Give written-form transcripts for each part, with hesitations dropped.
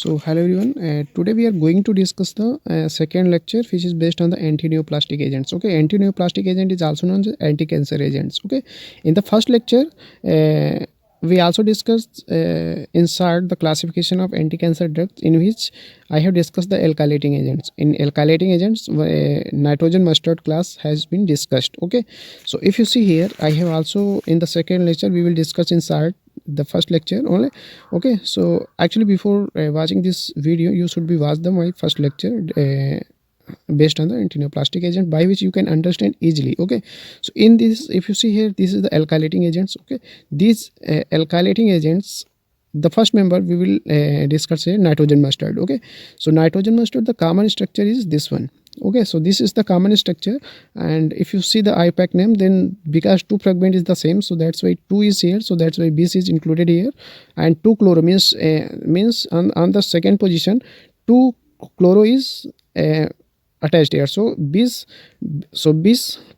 So hello everyone. Today we are going to discuss the second lecture, which is based on the antineoplastic agents. Okay, antineoplastic agent is also known as anti-cancer agents. Okay, in the first lecture, we also discussed inside the classification of anti-cancer drugs, in which I have discussed the alkylating agents. In alkylating agents, nitrogen mustard class has been discussed. Okay, so if you see here, I have also in the second lecture we will discuss inside the first lecture only. Okay, so actually before watching this video, you should be watch the my first lecture based on the antineoplastic agent, by which you can understand easily. Okay, so in this, if you see here, this is the alkylating agents. Okay, these alkylating agents, the first member we will discuss here, nitrogen mustard. Okay, so nitrogen mustard, the common structure is this one. Okay, so this is the common structure, and if you see the IPAC name, then because two fragment is the same, so that's why 2 is here, so that's why BC is included here. And 2 chloro means on the second position 2 chloro is attached here, so bis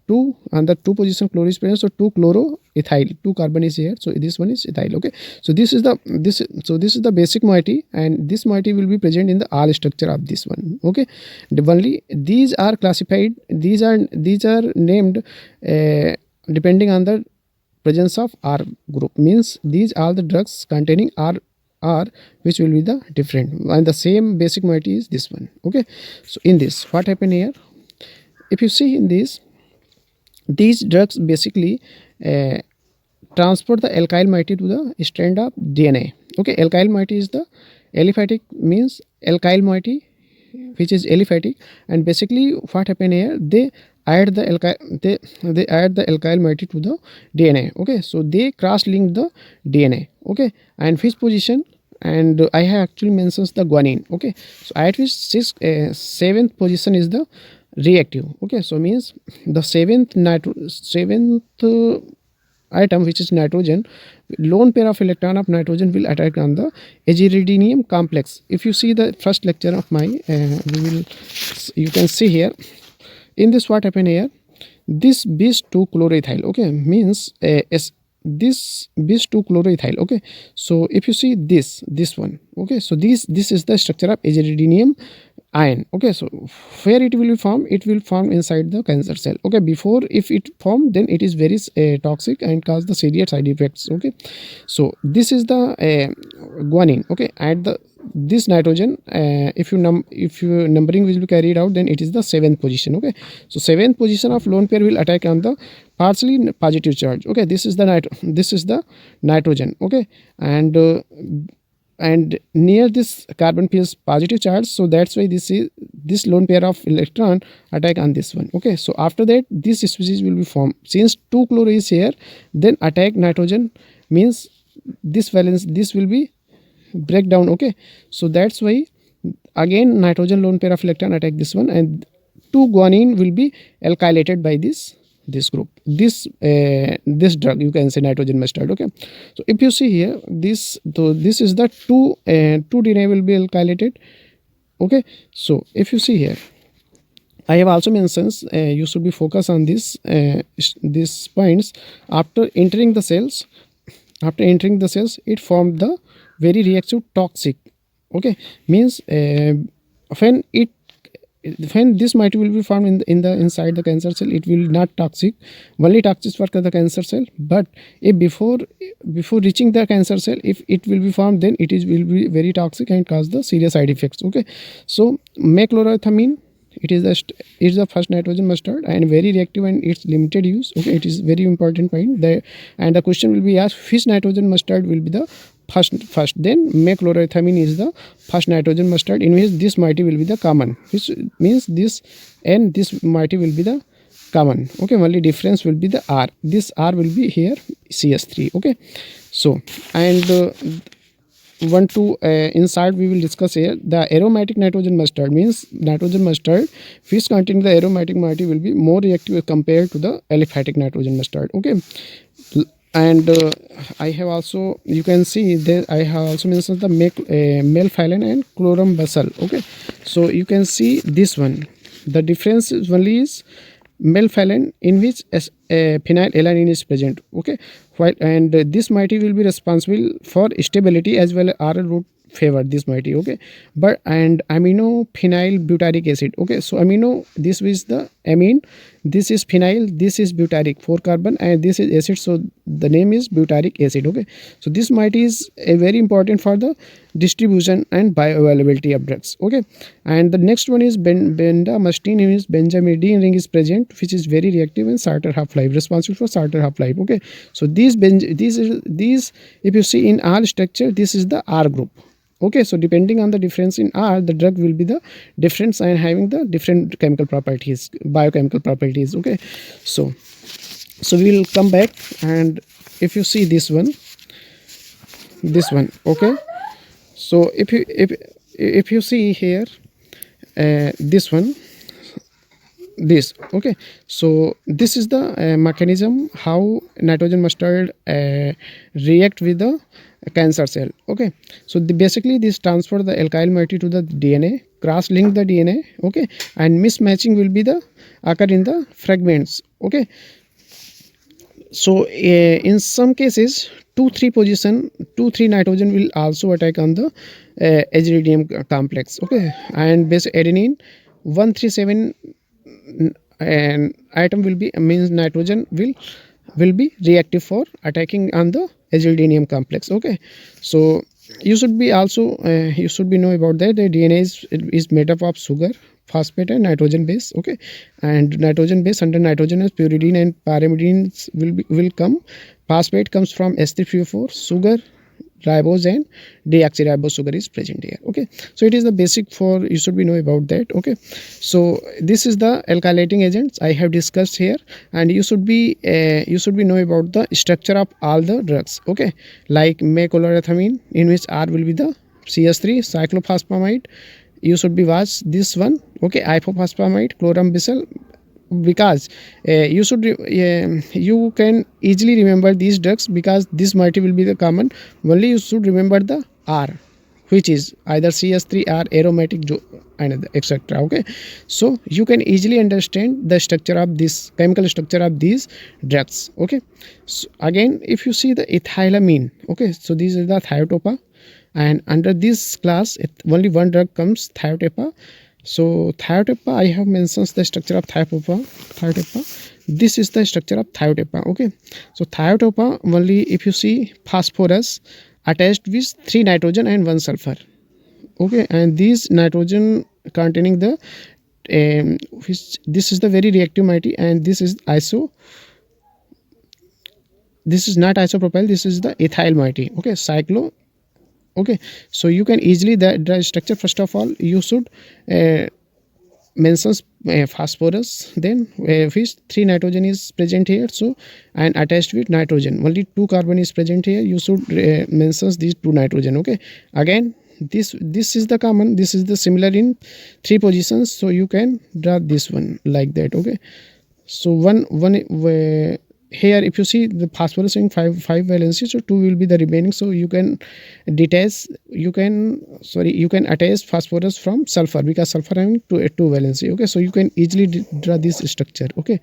2 and the 2 position chloro is present, so 2 chloro ethyl, 2 carbon is here, so this one is ethyl. Okay, so this is the basic moiety, and this moiety will be present in the all structure of this one. Okay, only these are classified, these are named depending on the presence of R group, means these are the drugs containing R, which will be the different, and the same basic moiety is this one. Okay, so in this, what happened here, if you see in this, these drugs basically transport the alkyl moiety to the strand of DNA. Okay, alkyl moiety is the aliphatic, means alkyl moiety which is aliphatic, and basically what happened here, they add the alkyl moiety to the DNA. Okay, so they cross link the DNA. Okay, and which position, and I have actually mentions the guanine. Okay, so at which seventh position is the reactive. Okay, so means the seventh item, which is nitrogen, lone pair of electron of nitrogen will attack on the aziridinium complex. If you see the first lecture of my you can see here, in this what happened here, this bis 2 chloroethyl. Okay, means this bis 2 chloroethyl. Okay, so if you see this one, okay, so this is the structure of aziridinium ion. Okay, so where it will be formed, it will form inside the cancer cell. Okay, before if it form, then it is very toxic and cause the serious side effects. Okay, so this is the guanine. Okay, at the this nitrogen, if you numbering will be carried out, then it is the 7th position. Okay, so 7th position of lone pair will attack on the partially positive charge. Okay, this is the nitrogen. Okay, and near this carbon feels positive charge, so that's why this lone pair of electron attack on this one. Okay, so after that this species will be formed, since 2 chloro is here, then attack nitrogen, means this valence, this will be break down. Okay, so that's why again nitrogen lone pair of electron attack this one, and 2 guanine will be alkylated by this group, this drug, you can say nitrogen mustard. Okay, so if you see here, this is the 2 DNA will be alkylated. Okay, so if you see here, I have also mentioned you should be focused on these points. After entering the cells, it formed the very reactive toxic. Okay, means when this moiety will be formed in the inside the cancer cell, it will not toxic, only toxic for the cancer cell. But if before reaching the cancer cell, if it will be formed, then will be very toxic and cause the serious side effects. Okay, so mechloroethamine, it is the first nitrogen mustard and very reactive, and its limited use. Okay, it is very important point there, and the question will be asked, which nitrogen mustard will be the first, then mechloroethamine is the first nitrogen mustard, in which this moiety will be the common, which means this and this moiety will be the common. Okay, only difference will be the R, this R will be here CS3. Okay, so and inside we will discuss here the aromatic nitrogen mustard, means nitrogen mustard which containing the aromatic moiety will be more reactive compared to the aliphatic nitrogen mustard. Okay, and I have also, you can see that I have also mentioned the melphalan and chlorambucil. Okay, so you can see this one, the difference is only is melphalan, in which phenylalanine is present. Okay, while and this moiety will be responsible for stability as well as RL root favor this moiety. Okay, but and amino phenyl butyric acid. Okay, so amino, this is the amine, this is phenyl, this is butyric 4 carbon, and this is acid, so the name is butyric acid. Okay, so this moiety is a very important for the distribution and bioavailability of drugs. Okay, and the next one is bendamustine, means benzamidine ring is present, which is very reactive and shorter half life, responsible for shorter half life. Okay, so these if you see in R structure, this is the R group. Okay, so depending on the difference in R, the drug will be the difference and having the different chemical properties, biochemical properties. Okay, so we will come back, and if you see this one, okay, so if you see here, this one, this, okay, so this is the mechanism how nitrogen mustard react with the cancer cell. Okay, so basically this transfer the alkyl moiety to the DNA, cross link the DNA. Okay, and mismatching will be the occur in the fragments. Okay, so in some cases 2,3 nitrogen will also attack on the aziridium complex. Okay, and base adenine 137 and atom will be, means nitrogen will be reactive for attacking on the aziridium complex. Okay, so you should be also you should be know about that the DNA is made up of sugar, phosphate and nitrogen base. Okay, and nitrogen base under nitrogenous pyridine and pyrimidines will come. Phosphate comes from S3PO4, sugar, ribose and deoxyribose sugar is present here. Okay, so it is the basic for you should be know about that. Okay, so this is the alkylating agents I have discussed here, and you should be know about the structure of all the drugs. Okay, like mecolorathamine, in which R will be the CS3, cyclophosphamide, you should be watch this one. Okay, ifophosphamide, chlorambucil, because you should you can easily remember these drugs because this moiety will be the common. Only you should remember the R, which is either CS3 or aromatic and etc. Okay, so you can easily understand the structure of this chemical structure of these drugs. Okay, so again if you see the ethylamine, okay, so these are the thiotopa, and under this class only one drug comes, thiotepa. So thiotepa, I have mentioned the structure of thiotepa. This is the structure of thiotepa. Okay, so thiotepa only if you see phosphorus attached with 3 nitrogen and 1 sulfur. Okay, and these nitrogen containing the which this is the very reactive moiety, and this is not isopropyl, this is the ethyl moiety. Okay, cyclo. Okay, so you can easily the structure. First of all you should mentions phosphorus, then which 3 nitrogen is present here, so and attached with nitrogen only 2 carbon is present here, you should mentions these 2 nitrogen. Okay, again this is the common, this is the similar in 3 positions, so you can draw this one like that. Okay, so one here if you see the phosphorus in 5 valency, so 2 will be the remaining, so you can detach, you can attach phosphorus from sulfur because sulfur having 2 valency. Okay, so you can easily draw this structure. Okay,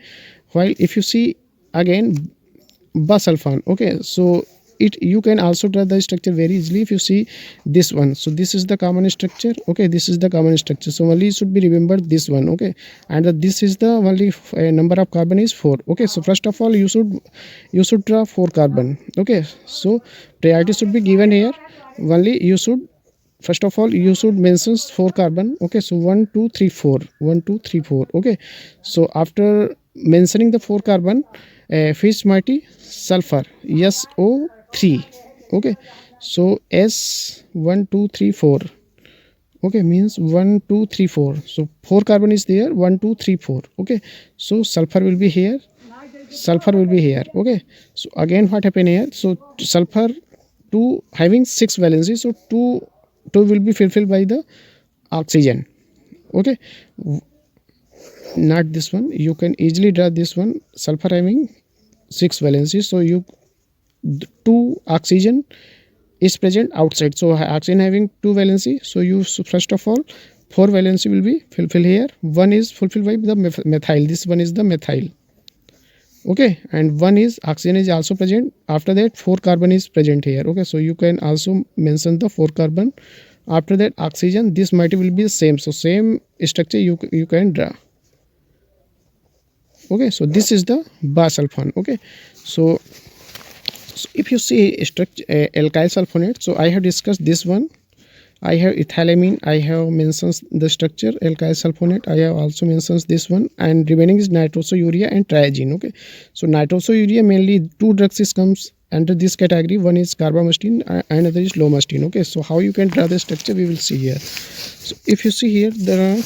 while if you see again basulfan, okay, so you can also draw the structure very easily if you see this one. So this is the common structure. Okay, this is the common structure, so only should be remembered this one. Okay, and this is the only number of carbon is 4. Okay, so first of all you should draw 4 carbon. Okay, so priority should be given here. Only you should first of all you should mention 4 carbon. Okay, so 1 2 3 4, 1 2 3 4. Okay, so after mentioning the 4 carbon, which moiety? Sulfur, SO3. Okay, so S 1 2 3 4. Okay, means 1 2 3 4, so 4 carbon is there, 1 2 3 4. Okay, so sulfur will be here, Okay, so again what happened here, so sulfur 2 having 6 valency, so 2 will be fulfilled by the oxygen. Okay, not this one, you can easily draw this one, sulfur having 6 valency, so 2 oxygen is present outside, so oxygen having 2 valency, so you first of all 4 valency will be fulfilled here, 1 is fulfilled by the methyl, this one is the methyl. okay, and one is oxygen is also present. After that 4 carbon is present here, okay. So you can also mention the 4 carbon. After that oxygen, this moiety will be the same, so same structure you can draw, okay. So this is the bisulfone, okay. So if you see structure alkyl sulfonate, so I have discussed this one. I have ethylamine, I have mentions the structure alkyl sulfonate, I have also mentions this one, and remaining is nitrosourea and triazine, okay. So nitrosourea mainly two drugs is comes under this category. One is carbamazepine and another is lomustine, okay. So how you can draw the structure we will see here. So if you see here, there are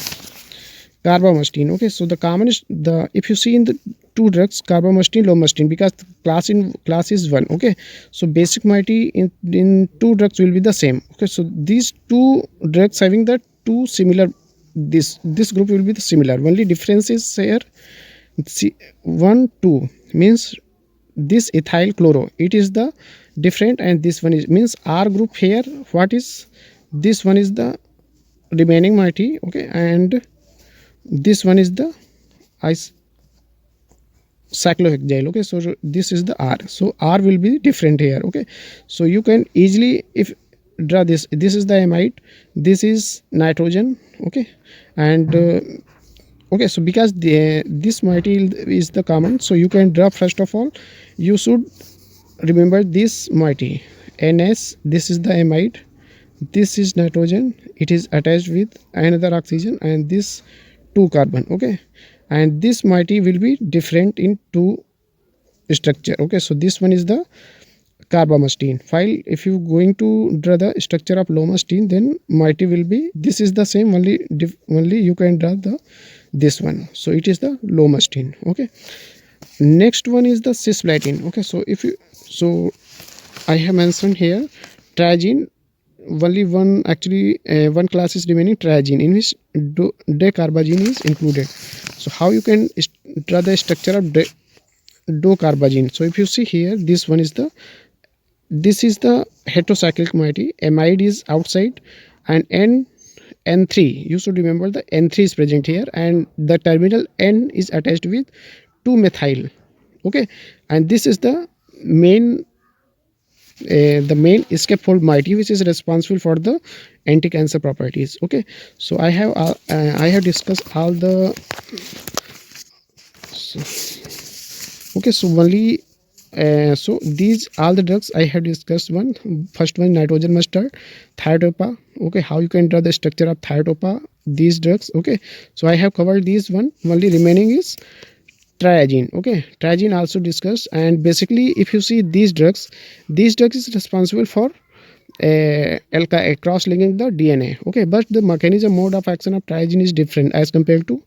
carbamazepine, okay. So the common is the, if you see in the two drugs carbamazepine lomustine, because the class is one, okay. So basic moiety in two drugs will be the same, okay. So these two drugs having the two similar, this group will be the similar, only difference is here. See, 1 2 means this ethyl chloro, it is the different, and this one is means R group here. What is this one is the remaining moiety, okay, and this one is the ice cyclohexyl, okay. So this is the R, so R will be different here, okay. So you can easily if draw this is the amide, this is nitrogen, okay. And okay, so because this moiety is the common, so you can draw, first of all you should remember this moiety NS, this is the amide, this is nitrogen, it is attached with another oxygen, and this 2 carbon, okay. And this moiety will be different in two structure, okay. So this one is the carbamazepine file. If you going to draw the structure of lomustine, then moiety will be, this is the same, only you can draw the this one, so it is the lomustine, okay. Next one is the cisplatin, okay. So if you, so I have mentioned here triazine, only one, actually one class is remaining, triazine, in which decarbazine is included. So how you can draw the structure of docarbazine? So if you see here, this one is the, this is the heterocyclic moiety, amide is outside, and N3, you should remember the N3 is present here, and the terminal N is attached with 2 methyl, okay. And this is the main scaffold moiety, which is responsible for the anti-cancer properties, okay. So I have discussed all the, okay. So only so these all the drugs I have discussed. One, first one nitrogen mustard, thiotopa, okay. How you can draw the structure of thiotopa, these drugs, okay. So I have covered these one, only remaining is triazine, okay. Triazine also discussed, and basically if you see these drugs is responsible for cross linking the DNA, okay. But the mechanism, mode of action of triazine is different as compared to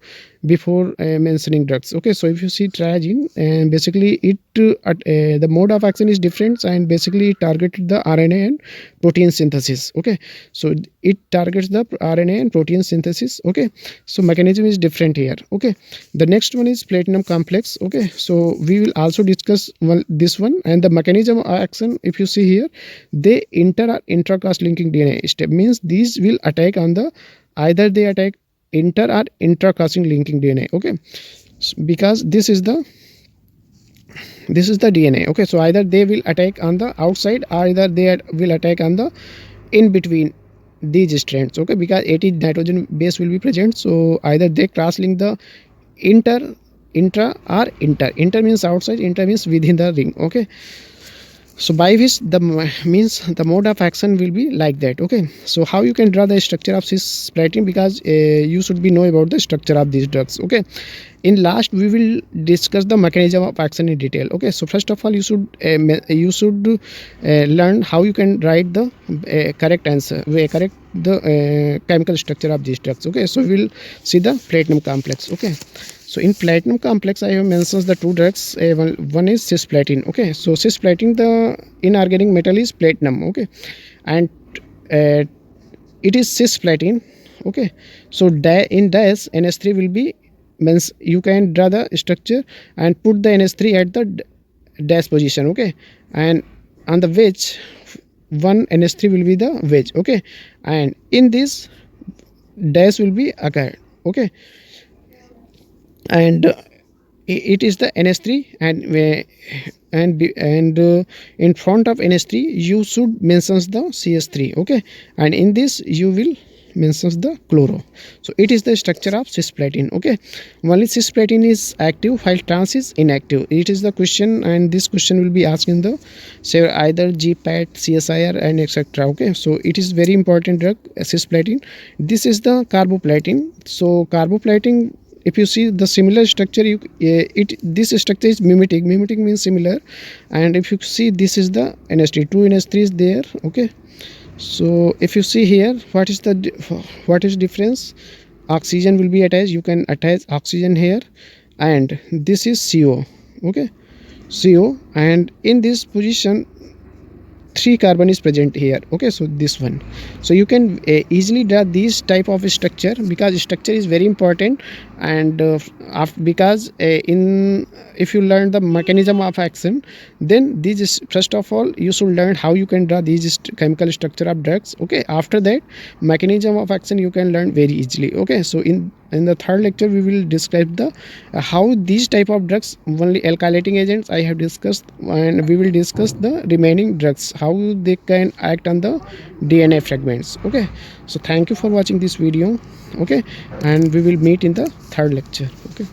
before mentioning drugs, okay. So if you see triazine, and basically it the mode of action is different, and basically it targeted the RNA and protein synthesis, okay. So it targets the RNA and protein synthesis, okay. So mechanism is different here, okay. The next one is platinum complex, okay. So we will also discuss this one, and the mechanism of action, if you see here, they intra-cross linking DNA step, means these will attack on the, either they attack inter or intra-crossing linking DNA, okay. Because this is the DNA, okay. So either they will attack on the outside, or either they will attack on the in between these strands, okay. Because 80 nitrogen base will be present, so either they cross link the intra or inter means outside, inter means within the ring, okay. So by which the means the mode of action will be like that, okay. So how you can draw the structure of cisplatin, because you should be know about the structure of these drugs, okay. In last we will discuss the mechanism of action in detail, okay. So first of all you should learn how you can write the correct answer, correct the chemical structure of these drugs, okay. So we will see the platinum complex, okay. So in platinum complex I have mentioned the two drugs, one is cisplatin, okay. So cisplatin, the inorganic metal is platinum, okay, and it is cisplatin, okay. So in dash NS3 will be, means you can draw the structure and put the NS3 at the dash position, okay. And on the wedge, one NS3 will be the wedge, okay. And in this dash will be occurred, okay. And It is the NH3, and in front of NH3 you should mentions the CS3. Okay, and in this you will mentions the chloro. So it is the structure of cisplatin. Okay, only cisplatin is active while trans is inactive. It is the question, and this question will be asked in the say either GPAT, CSIR, and etc. Okay, so it is very important drug, cisplatin. This is the carboplatin. So carboplatin, if you see the similar structure, you it this structure is mimetic means similar. And if you see, this is the NH3, 2 NH3 is there. Okay, so if you see here, what is difference? Oxygen will be attached, you can attach oxygen here, and this is CO. Okay, CO, and in this position 3 carbon is present here. Okay, so this one, so you can easily draw this type of structure, because structure is very important. And because in if you learn the mechanism of action, then this is first of all you should learn how you can draw these chemical structure of drugs. Okay, after that mechanism of action you can learn very easily. Okay, so in the third lecture we will describe the how these type of drugs, only alkylating agents I have discussed, and we will discuss the remaining drugs, how they can act on the DNA fragments. Okay, so thank you for watching this video. Okay, and we will meet in the third lecture. Okay.